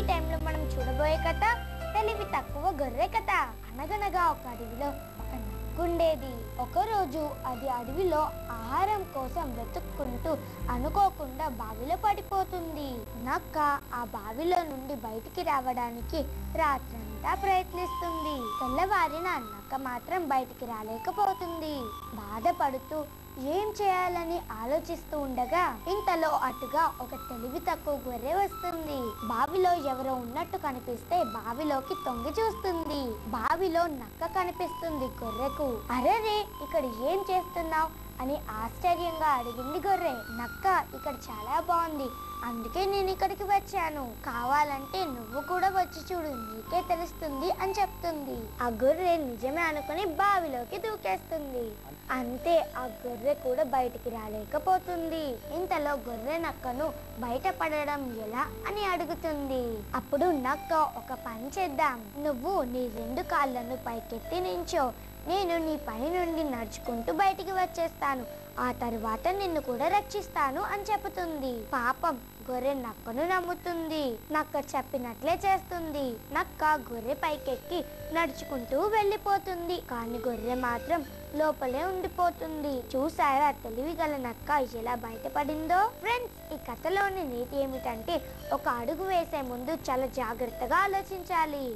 టైంలో మనం చూడబోయే కథ తెలివి తక్కువ గొర్రె కథ. అనగనగా ఒక అడవిలో ఒక నక్క ఉండేది. ఒకరోజు అది అడవిలో ఆహారం కోసం వెతుక్కుంటూ అనుకోకుండా బావిలో పడిపోతుంది. నక్క ఆ బావిలో నుండి బయటికి రావడానికి రాత్రంతా ప్రయత్నిస్తుంది. తెల్లవారిన నక్క మాత్రం బయటికి రాలేకపోతుంది. బాధపడుతూ ఏం చేయాలని ఆలోచిస్తూ ఉండగా ఇంతలో అటుగా ఒక తెలివి తక్కువ గొర్రె వస్తుంది. బావిలో ఎవరో ఉన్నట్టు కనిపిస్తే బావిలోకి తొంగి చూస్తుంది. బావిలో నక్క కనిపిస్తుంది గొర్రెకు. అరెరే, ఇక్కడ ఏం చేస్తున్నావు అని ఆశ్చర్యంగా అడిగింది గొర్రె. నక్క, ఇక్కడ చాలా బాగుంది, అందుకే నేను ఇక్కడికి వచ్చాను, కావాలంటే నువ్వు కూడా వచ్చి చూడు, నీకే తెలుస్తుంది అని చెప్తుంది. ఆ గొర్రె నిజమే అనుకుని బావిలోకి దూకేస్తుంది. అంతే, ఆ గొర్రె కూడా బయటికి రాలేకపోతుంది. ఇంతలో గొర్రె నక్కను బయటపడడం ఎలా అని అడుగుతుంది. అప్పుడు నక్క, ఒక పని చేద్దాం, నువ్వు నీ 2 కాళ్ళను పైకెత్తి నించో, నేను నీ పై నుండి నడుచుకుంటూ బయటికి వచ్చేస్తాను, ఆ తరువాత నిన్ను కూడా రక్షిస్తాను అని చెబుతుంది. పాపం గొర్రె నక్కను నమ్ముతుంది. నక్క చెప్పినట్లే చేస్తుంది. నక్క గొర్రె పైకెక్కి నడుచుకుంటూ వెళ్ళిపోతుంది. కానీ గొర్రె మాత్రం లోపలే ఉండిపోతుంది. చూసారా తెలివి గల నక్క ఎలా బయటపడిందో? ఫ్రెండ్స్, ఈ కథలోని నీతి ఏమిటంటే ఒక అడుగు వేసే ముందు చాలా జాగ్రత్తగా ఆలోచించాలి.